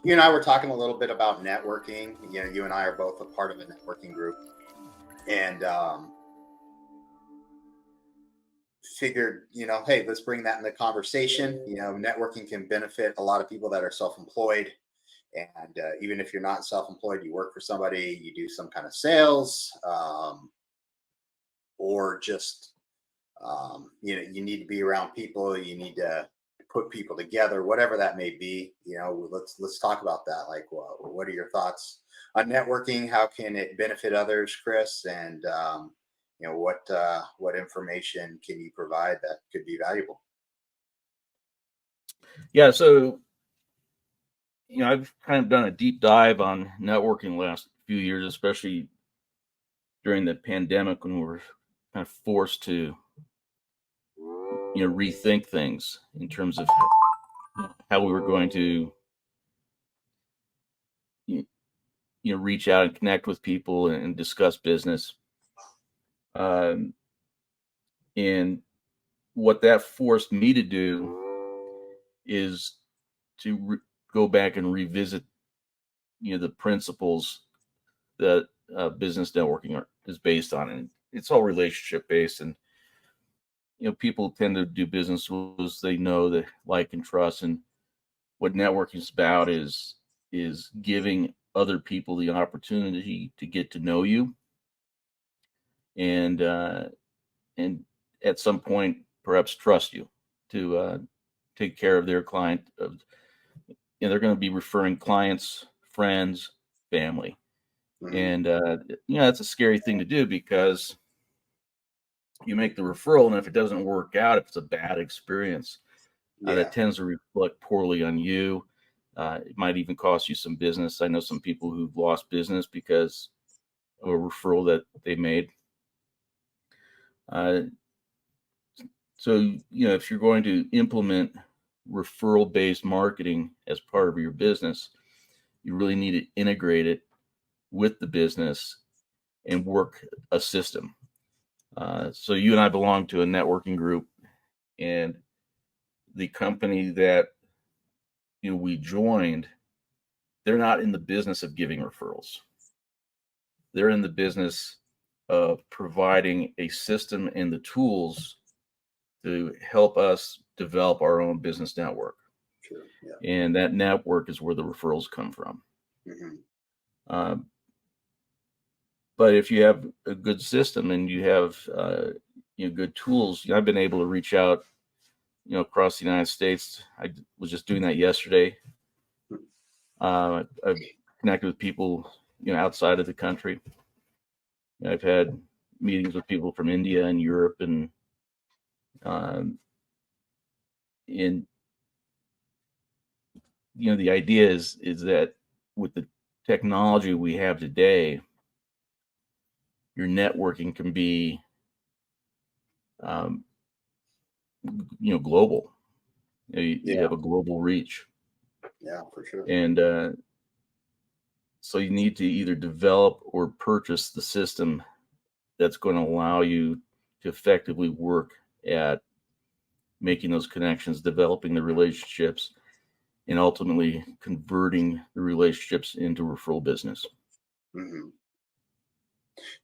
You and I were talking a little bit about networking. You and I are both a part of a networking group, and figured, hey, let's bring that in the conversation. Networking can benefit a lot of people that are self-employed, and even if you're not self-employed, you work for somebody, you do some kind of sales, or just you need to be around people, you need to put people together, whatever that may be. Let's talk about that. Like, well, what are your thoughts on networking? How can it benefit others, Chris? And what information can you provide that could be valuable? Yeah, so I've kind of done a deep dive on networking the last few years, especially during the pandemic when we were kind of forced to rethink things in terms of how we were going to reach out and connect with people and discuss business. Um, and what that forced me to do is to go back and revisit the principles that business networking is based on, and it's all relationship based. And people tend to do business with those they know, that like and trust. And what networking is about is giving other people the opportunity to get to know you, and and at some point perhaps trust you to take care of their client. They're going to be referring clients, friends, family, Mhm. and that's a scary thing to do, because you make the referral, and if it doesn't work out, if it's a bad experience, Yeah. that tends to reflect poorly on you. It might even cost you some business. I know some people who've lost business because of a referral that they made. Uh, so, if you're going to implement referral based marketing as part of your business, you really need to integrate it with the business and work a system. So, you and I belong to a networking group, and the company that we joined, they're not in the business of giving referrals. They're in the business of providing a system and the tools to help us develop our own business network. Sure. Yeah. And that network is where the referrals come from. Hmm. Uh, but if you have a good system and you have good tools, I've been able to reach out across the United States. I was just doing that yesterday. I've connected with people outside of the country. I've had meetings with people from India and Europe, and um, in the idea is that with the technology we have today, your networking can be um, global. You Yeah. have a global reach, Yeah, for sure. and so you need to either develop or purchase the system that's going to allow you to effectively work at making those connections, developing the relationships, and ultimately converting the relationships into referral business. Hmm.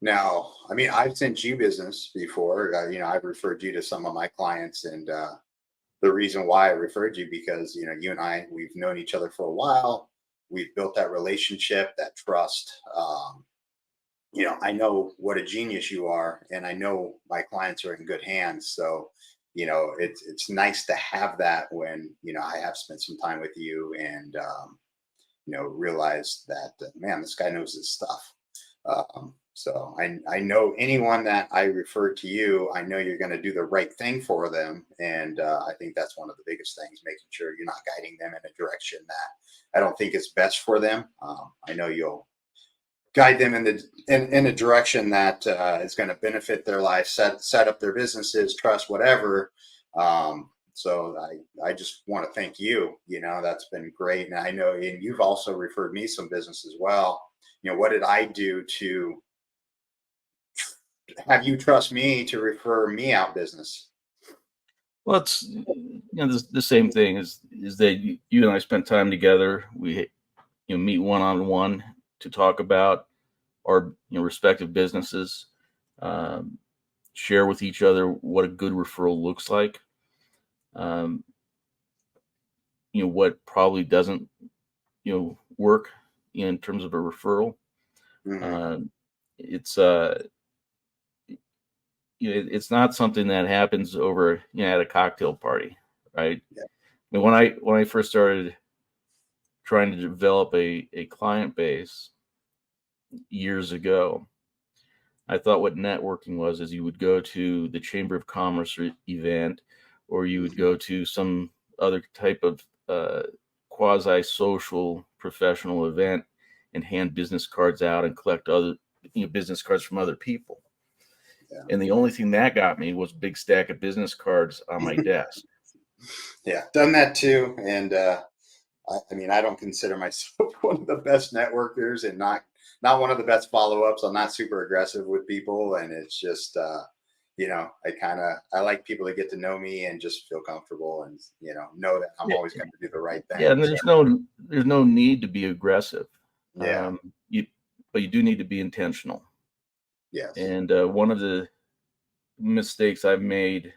Now, I mean, I've sent you business before. I've referred you to some of my clients, and the reason why I referred you, because you and I, we've known each other for a while. We've built that relationship, that trust. I know what a genius you are, and I know my clients are in good hands. So, it's nice to have that when I have spent some time with you, and realize that man, this guy knows his stuff. So I know anyone that I refer to you, I know you're going to do the right thing for them, and I think that's one of the biggest things, making sure you're not guiding them in a direction that I don't think is best for them. I know you'll guide them in a direction that is going to benefit their life, set up their businesses, trust, whatever. So I just want to thank you. That's been great, and I know, and you've also referred me some business as well. What did I do to have you trust me to refer me out business? Well, it's the same thing is that you and I spent time together. We meet one-on-one to talk about our respective businesses, share with each other what a good referral looks like, um, what probably doesn't work in terms of a referral. Hmm. It's it's not something that happens over at a cocktail party, right? Yeah. I mean, when I first started trying to develop a client base years ago, I thought what networking was is you would go to the Chamber of Commerce event, or you would Hmm. go to some other type of quasi-social professional event and hand business cards out and collect other business cards from other people. Yeah. And the only thing that got me was a big stack of business cards on my desk. Yeah. Done that too. And I mean, I don't consider myself one of the best networkers, and not one of the best follow-ups. I'm not super aggressive with people, and it's just I like people to get to know me and just feel comfortable, and know that I'm Yeah, always going to do the right yeah, thing. and So there's no need to be aggressive. yeah. Um, you but you do need to be intentional. Yes. And one of the mistakes I've made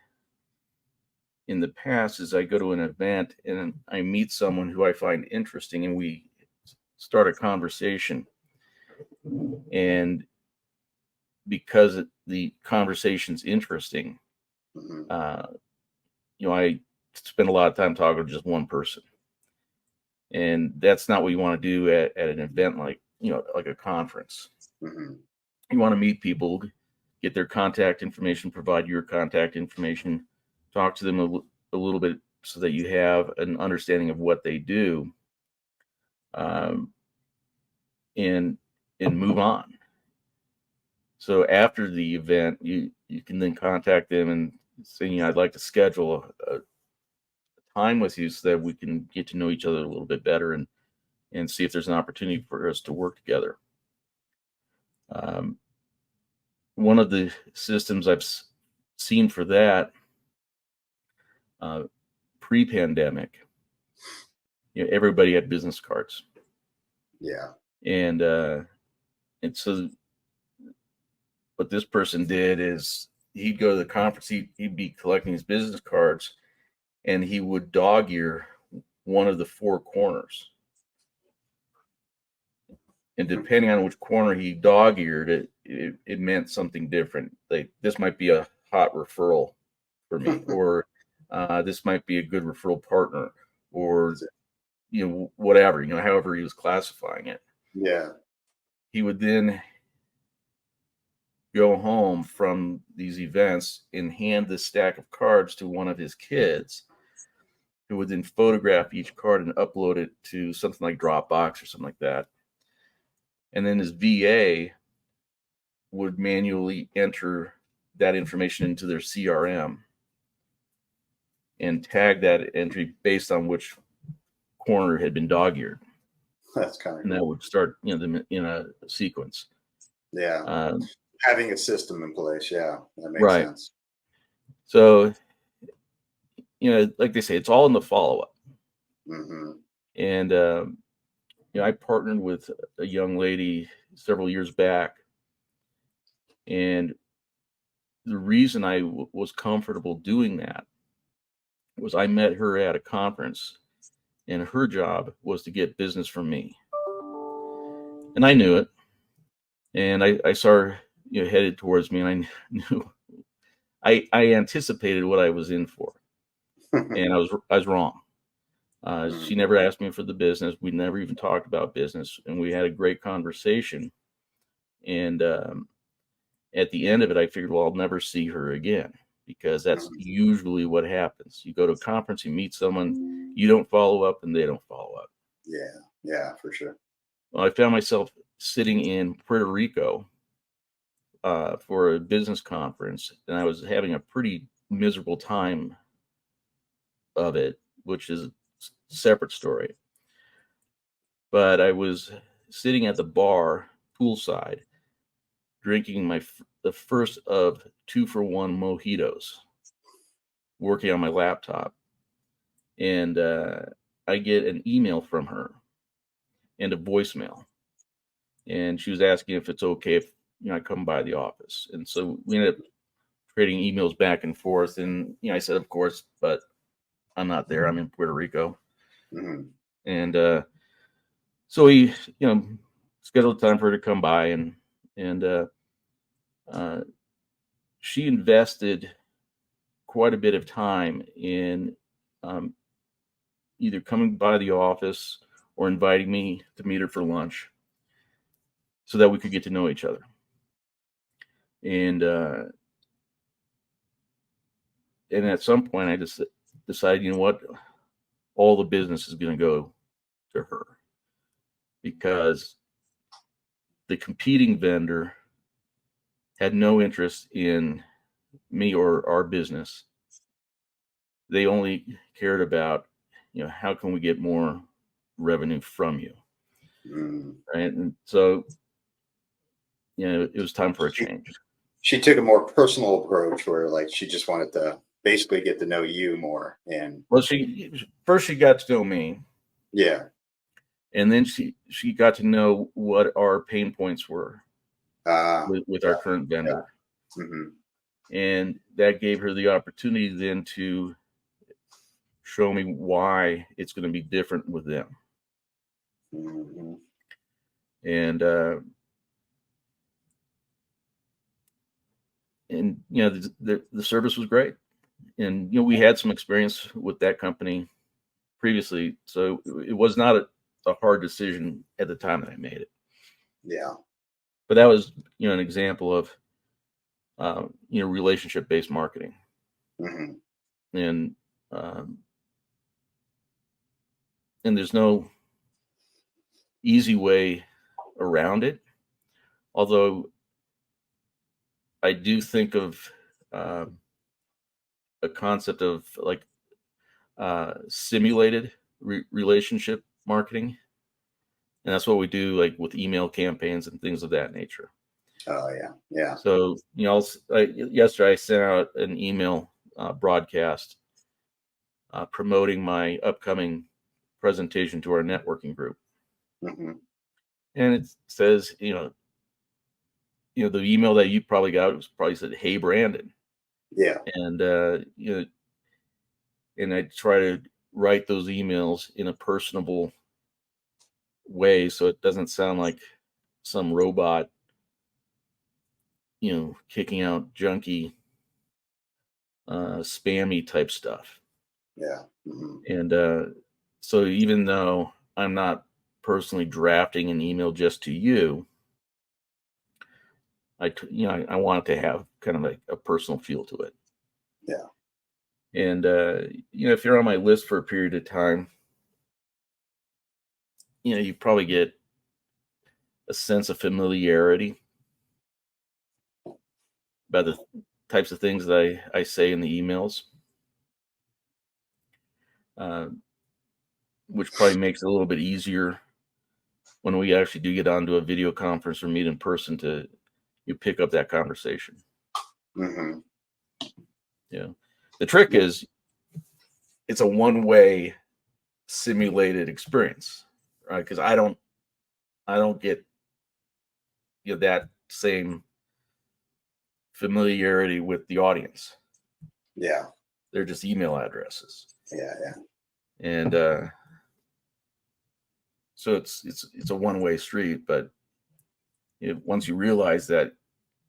in the past is I go to an event and I meet someone who I find interesting, and we start a conversation. And because the conversation's interesting, Hmm. uh, I spend a lot of time talking to just one person, and that's not what you want to do at an event like like a conference. Hmm. You want to meet people, get their contact information, provide your contact information, talk to them a little bit so that you have an understanding of what they do, um, and move on. So after the event, you can then contact them and say, I'd like to schedule a time with you so that we can get to know each other a little bit better and see if there's an opportunity for us to work together. Um, One of the systems I've seen for that, uh, pre-pandemic, everybody had business cards, Yeah. and so what this person did is he'd go to the conference, he'd be collecting his business cards, and he would dog ear one of the four corners. And depending on which corner he dog eared it meant something different. Like, this might be a hot referral for me, or this might be a good referral partner, or whatever, however he was classifying it. Yeah. He would then go home from these events and hand this stack of cards to one of his kids, who would then photograph each card and upload it to something like Dropbox or something like that. And then his VA would manually enter that information into their CRM and tag that entry based on which corner had been dog-eared. That's kind of And that cool. would start them in a sequence. Yeah. Um, Having a system in place. Yeah. That makes right. sense. So, like they say, it's all in the follow-up. Hmm. And, I partnered with a young lady several years back. And the reason I was comfortable doing that was I met her at a conference, and her job was to get business from me. And I knew it. And I saw her, headed towards me, and I knew I anticipated what I was in for, and I was wrong. She never asked me for the business. We never even talked about business, and we had a great conversation. And at the end of it, I figured, well, I'll never see her again, because that's usually what happens. You go to a conference, you meet someone, you don't follow up, and they don't follow up. Yeah. Yeah, for sure. Well, I found myself sitting in Puerto Rico for a business conference, and I was having a pretty miserable time of it, which is a separate story. But I was sitting at the bar poolside, drinking the first of 2-for-1 mojitos, working on my laptop, and I get an email from her, and a voicemail. And she was asking if it's okay if I come by the office. And so we ended up trading emails back and forth. And I said, of course, but I'm not there. I'm in Puerto Rico. Mm-hmm. And so we, scheduled time for her to come by, and she invested quite a bit of time in either coming by the office or inviting me to meet her for lunch so that we could get to know each other. And at some point I just decided, you know what, all the business is going to go to her, because the competing vendor had no interest in me or our business. They only cared about, how can we get more revenue from you? Mm-hmm. Right. And so, it was time for a change. She took a more personal approach where like she just wanted to basically get to know you more. And Well, she got to know me, yeah. and then she got to know what our pain points were with Yeah. our current vendor. Yeah. Mm-hmm. And that gave her the opportunity then to show me why it's going to be different with them. Mm-hmm. And the service was great. And we had some experience with that company previously, so it was not a hard decision at the time that I made it. Yeah. But that was an example of relationship-based marketing. Mm-hmm. And there's no easy way around it, although I do think of a concept of like simulated relationship marketing, and that's what we do, like with email campaigns and things of that nature. Oh yeah. Yeah. So yesterday I sent out an email broadcast promoting my upcoming presentation to our networking group. Mm-hmm. And it says, the email that you probably got was probably said, "Hey, Brandon." Yeah. And and I try to write those emails in a personable way, so it doesn't sound like some robot, kicking out junky, spammy type stuff. Yeah. Mm-hmm. And so even though I'm not personally drafting an email just to you, I want it to have kind of like a personal feel to it. Yeah. And if you're on my list for a period of time, you probably get a sense of familiarity by the types of things that I say in the emails, which probably makes it a little bit easier when we actually do get onto a video conference or meet in person to pick up that conversation. Mm-hmm. The trick is it's a one-way simulated experience, right? Because I don't get that same familiarity with the audience. Yeah. They're just email addresses. Yeah. Yeah. And so it's a one-way street, but once you realize that,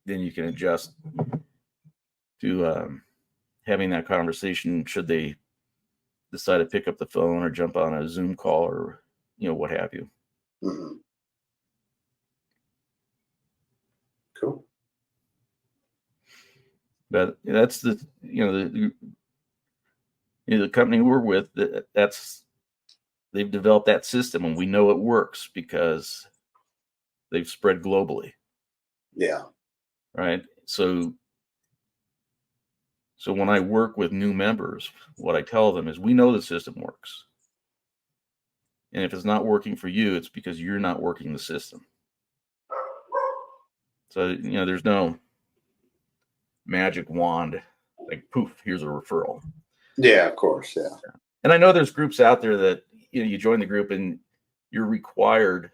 then you can adjust to having that conversation should they decide to pick up the phone or jump on a Zoom call or what have you. Mm-hmm. Cool. But that's the the company we're with, they've developed that system, and we know it works because they've spread globally. Yeah. Right. So when I work with new members, what I tell them is we know the system works. And if it's not working for you, it's because you're not working the system. So, there's no magic wand, like poof, here's a referral. Yeah, of course. Yeah. And I know there's groups out there that, you join the group and you're required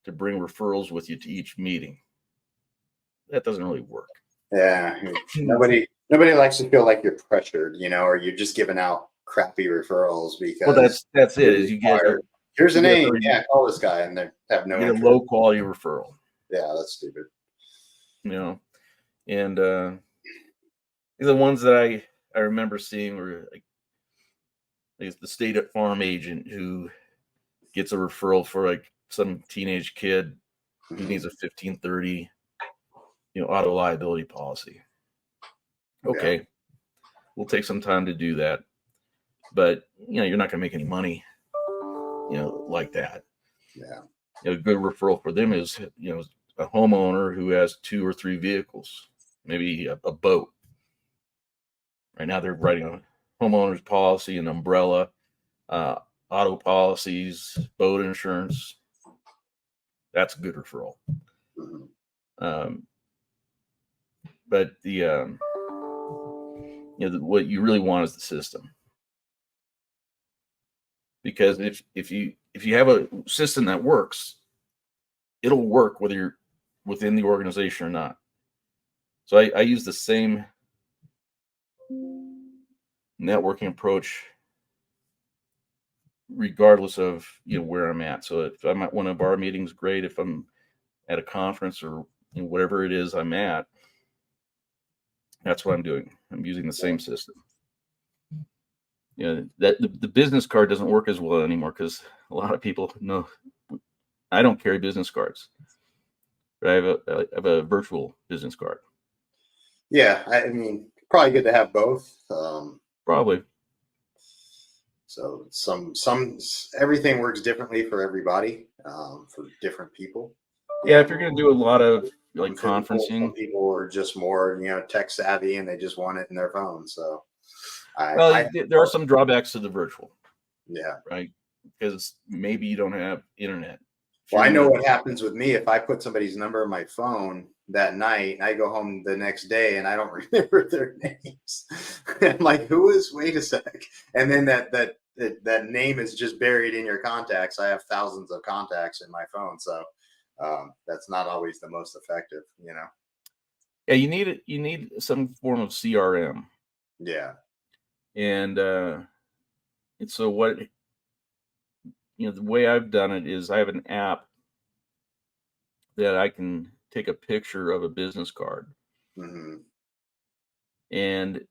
to bring referrals with you to each meeting. That doesn't really work. Yeah. Nobody likes to feel like you're pressured, or you're just giving out crappy referrals Well, because that's it. you're Is you get required. Here's a you get a name. very, Yeah, call this guy, and they have you no get a interest. low quality referral. Yeah, that's stupid. And the ones that I remember seeing were like the state farm agent who gets a referral for like some teenage kid who needs a 1530 auto liability policy. Okay, we'll take some time to do that, but you're not going to make any money like that. Yeah. A good referral for them is a homeowner who has 2 or 3 vehicles, maybe a boat. Right now they're writing a homeowner's policy, an umbrella, auto policies, boat insurance. That's a good referral. But what you really want is the system, because if you have a system that works, it'll work whether you're within the organization or not. So I use the same networking approach regardless of where I'm at. So if I'm at one of our meetings, great. If I'm at a conference or whatever it is I'm at, that's what I'm doing. I'm using the same system. That the business card doesn't work as well anymore because a lot of people know I don't carry business cards. But I have a virtual business card. Yeah, I mean, probably good to have both. Probably. So everything works differently for everybody, for different people. Yeah, if you're going to do a lot of like Some conferencing, people are just more, tech savvy and they just want it in their phone. So there are some drawbacks to the virtual. Yeah. Right. Because maybe you don't have internet. Well, I know what happens with me if I put somebody's number in my phone that night and I go home the next day and I don't remember their names. I'm like, wait a sec. And then that name is just buried in your contacts. I have thousands of contacts in my phone. So that's not always the most effective, Yeah, you need some form of CRM. Yeah. And so what the way I've done it is I have an app that I can take a picture of a business card. And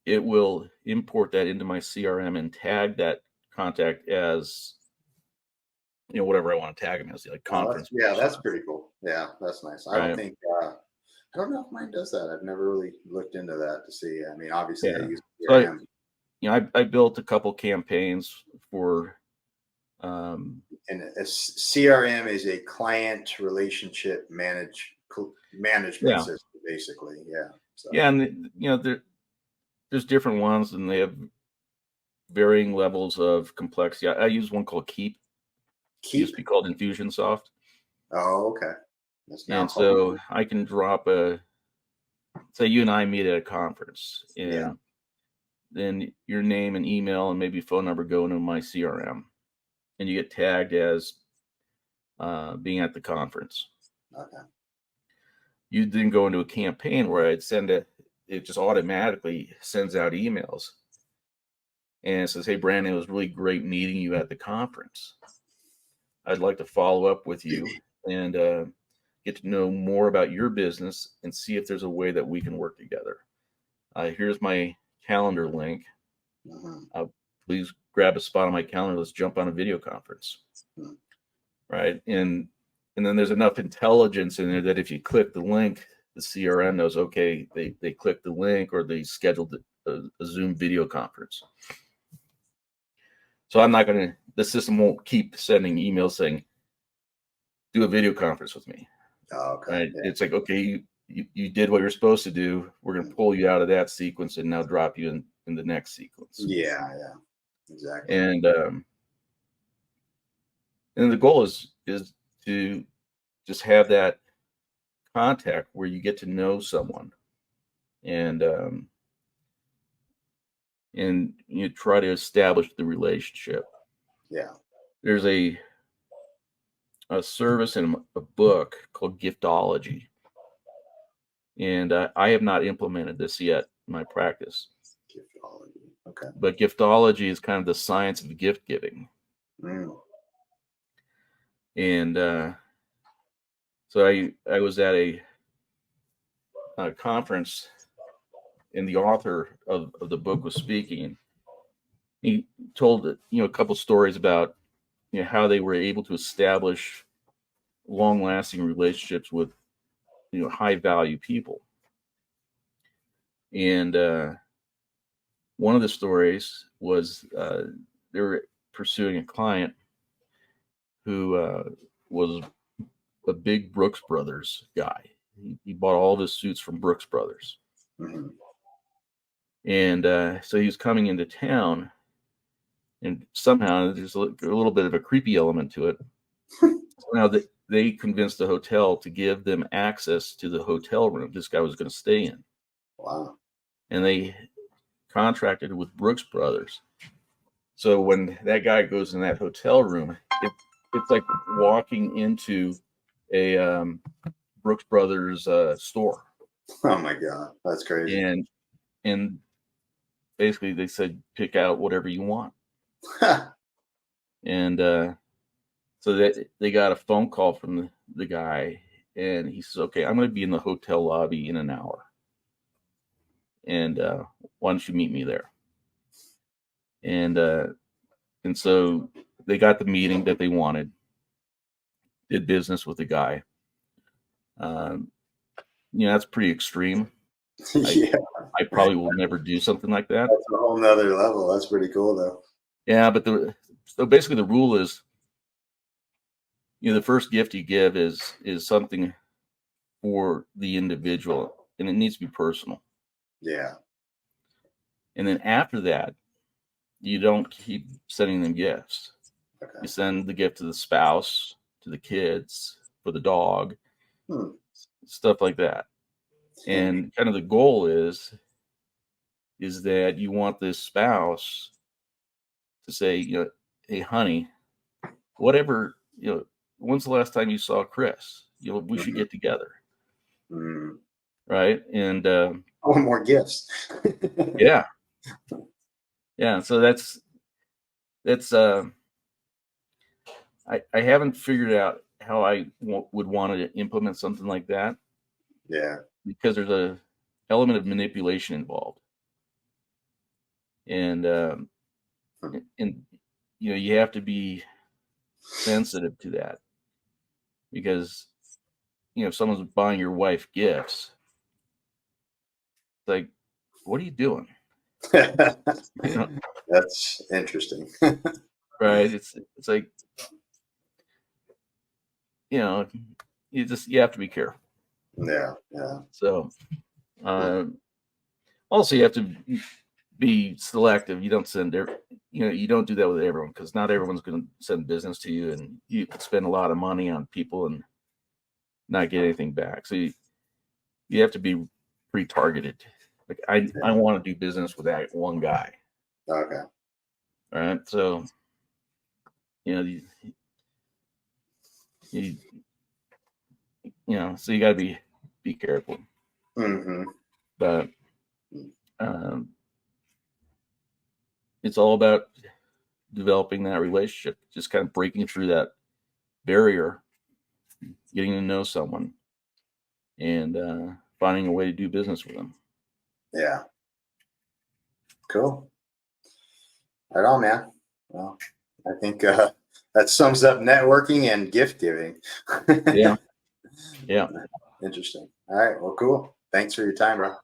it will import that into my CRM and tag that contact as whatever I want to tag them as, like conference. That's pretty cool. Yeah, that's nice. I don't think I don't know if mine does that. I've never really looked into that to see. I mean, obviously I use CRM. So I built a couple campaigns for and a CRM is a client relationship management system, basically. Yeah. So. Yeah, and there's different ones, and they have varying levels of complexity. I use one called Keep. It used to be called Infusionsoft. Oh, okay. And so I can drop say you and I meet at a conference, and then your name and email and maybe phone number go into my CRM, and you get tagged as being at the conference. Okay. You then go into a campaign where I'd send it just automatically sends out emails. And it says, hey, Brandon, it was really great meeting you at the conference. I'd like to follow up with you and get to know more about your business and see if there's a way that we can work together. Here's my calendar link. Please grab a spot on my calendar. Let's jump on a video conference. Right. And then there's enough intelligence in there that if you click the link, the CRM knows, okay, they clicked the link or they scheduled a Zoom video conference. So the system won't keep sending emails saying, do a video conference with me. Okay. Right? Yeah. It's like, okay, you did what you're supposed to do. We're going to pull you out of that sequence and now drop you in the next sequence. Yeah, exactly. And the goal is to just have that contact where you get to know someone and you try to establish the relationship. Yeah. There's a a service and a book called Giftology. And I have not implemented this yet in my practice. Giftology. Okay. But Giftology is kind of the science of gift giving. Mm. And so I was at a conference, and the author of the book was speaking. He told a couple stories about how they were able to establish long-lasting relationships with high value people. And one of the stories was they were pursuing a client who was a big Brooks Brothers guy. He bought all of his suits from Brooks Brothers. Mm-hmm. And so he was coming into town, and somehow there's a little bit of a creepy element to it. Somehow they convinced the hotel to give them access to the hotel room this guy was going to stay in. Wow. And they contracted with Brooks Brothers. So when that guy goes in that hotel room, it's like walking into a Brooks Brothers store. Oh my God, that's crazy. And basically they said, pick out whatever you want. And so that they got a phone call from the guy, and he says, okay, I'm going to be in the hotel lobby in an hour. And why don't you meet me there? And so they got the meeting that they wanted, did business with the guy. That's pretty extreme. Yeah. I probably will never do something like that. That's a whole nother level. That's pretty cool though. Yeah, but so basically the rule is, the first gift you give is something for the individual, and it needs to be personal. Yeah. And then after that, you don't keep sending them gifts. Okay. You send the gift to the spouse, to the kids, for the dog, stuff like that. And kind of the goal is that you want this spouse to say, hey, honey, whatever, when's the last time you saw Chris? We should get together. Mm. Right. And I want more gifts. Yeah. So that's I haven't figured out how I would want to implement something like that. Yeah. Because there's a element of manipulation involved. And you have to be sensitive to that, because if someone's buying your wife gifts, it's like, what are you doing? That's interesting. Right? It's like, you have to be careful. Yeah. So also you have to be selective. You don't send you don't do that with everyone, because not everyone's going to send business to you, and you could spend a lot of money on people and not get anything back. So you have to be pretty targeted. Like I want to do business with that one guy. Okay. All right. So so you got to be careful. Mm-hmm. But it's all about developing that relationship, just kind of breaking through that barrier, getting to know someone, and finding a way to do business with them. Yeah. Cool. Right on, man. Well, I think that sums up networking and gift giving. Yeah. Interesting. All right. Well, cool. Thanks for your time, bro.